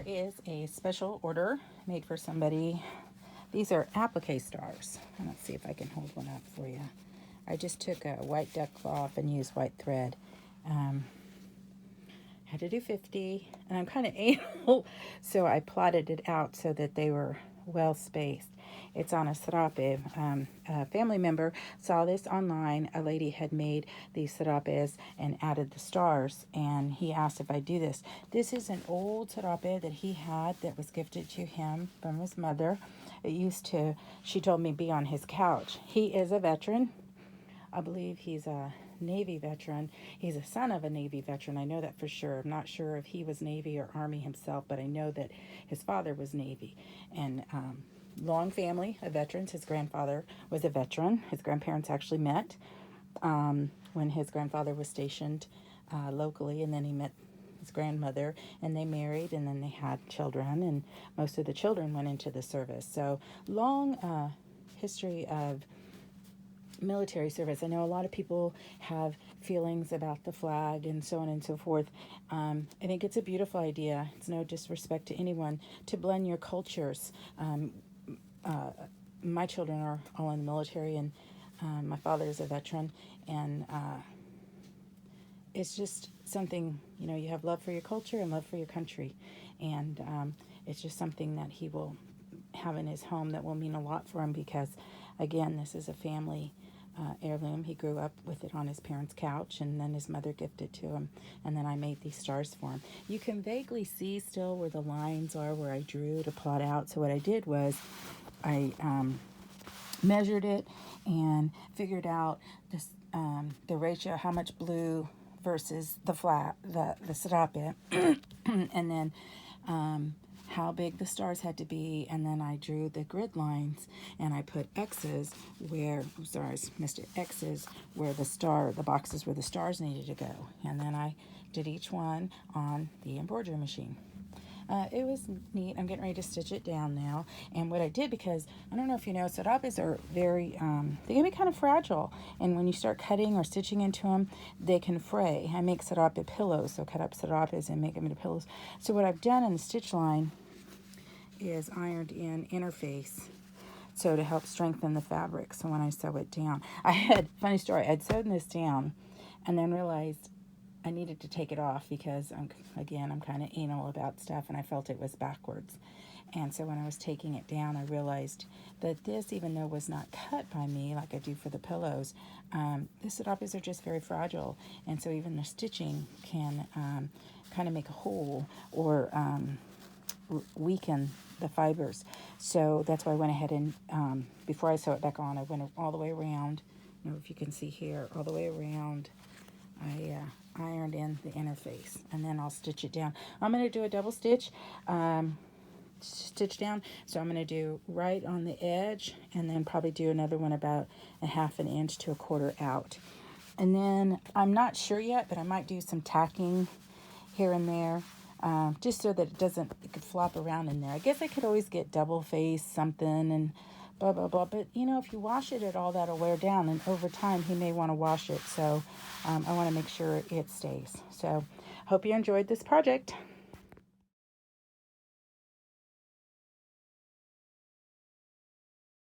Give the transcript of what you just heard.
is a special order made for somebody. These are applique stars. Let's see if I can hold one up for you. I just took a white duck cloth and used white thread. Had to do 50, and I'm kind of anal, so I plotted it out so that they were well spaced. It's on a sarape. A family member saw this online. A lady had made these sarapes and added the stars, and he asked if I do this. This is an old sarape that he had that was gifted to him from his mother. It used to, she told me, be on his couch. He is a veteran. I believe he's a Navy veteran. He's a son of a Navy veteran. I know that for sure. I'm not sure if he was Navy or Army himself, but I know that his father was Navy. And long family of veterans. His grandfather was a veteran. His grandparents actually met when his grandfather was stationed locally, and then he met his grandmother, and they married, and then they had children, and most of the children went into the service. So long history of military service. I know a lot of people have feelings about the flag and so on and so forth. I think it's a beautiful idea. It's no disrespect to anyone to blend your cultures. My children are all in the military, and my father is a veteran, and it's just something, you have love for your culture and love for your country, and it's just something that he will have in his home that will mean a lot for him because, again, this is a family heirloom. He grew up with it on his parents' couch, and then his mother gifted it to him, and then I made these stars for him. You can vaguely see still where the lines are where I drew to plot out. So what I did was I measured it and figured out this the ratio, how much blue versus the flat, the sarape, and then how big the stars had to be, and then I drew the grid lines, and I put X's where, missed it, X's where the boxes where the stars needed to go, and then I did each one on the embroidery machine. It was neat. I'm getting ready to stitch it down now. And what I did, because I don't know if you know, sarapes are very, they can be kind of fragile. And when you start cutting or stitching into them, they can fray. I make sarape pillows, so cut up sarapes and make them into pillows. So what I've done in the stitch line is ironed in interface, so to help strengthen the fabric. So when I sew it down, funny story, I'd sewn this down and then realized I needed to take it off because I'm kind of anal about stuff, and I felt it was backwards. And so when I was taking it down, I realized that this, even though was not cut by me like I do for the pillows, the sarapes are just very fragile, and so even the stitching can kind of make a hole or weaken the fibers. So that's why I went ahead and before I sew it back on, I went all the way around. I don't know if you can see here, all the way around. I ironed in the interface, and then I'll stitch it down. I'm going to do a double stitch down, so I'm going to do right on the edge, and then probably do another one about a 1/2 inch to 1/4 out. And then I'm not sure yet, but I might do some tacking here and there, just so that it could flop around in there. I guess I could always get double face something and blah, blah, blah. But, if you wash it at all, that'll wear down. And over time, he may want to wash it. So I want to make sure it stays. So hope you enjoyed this project.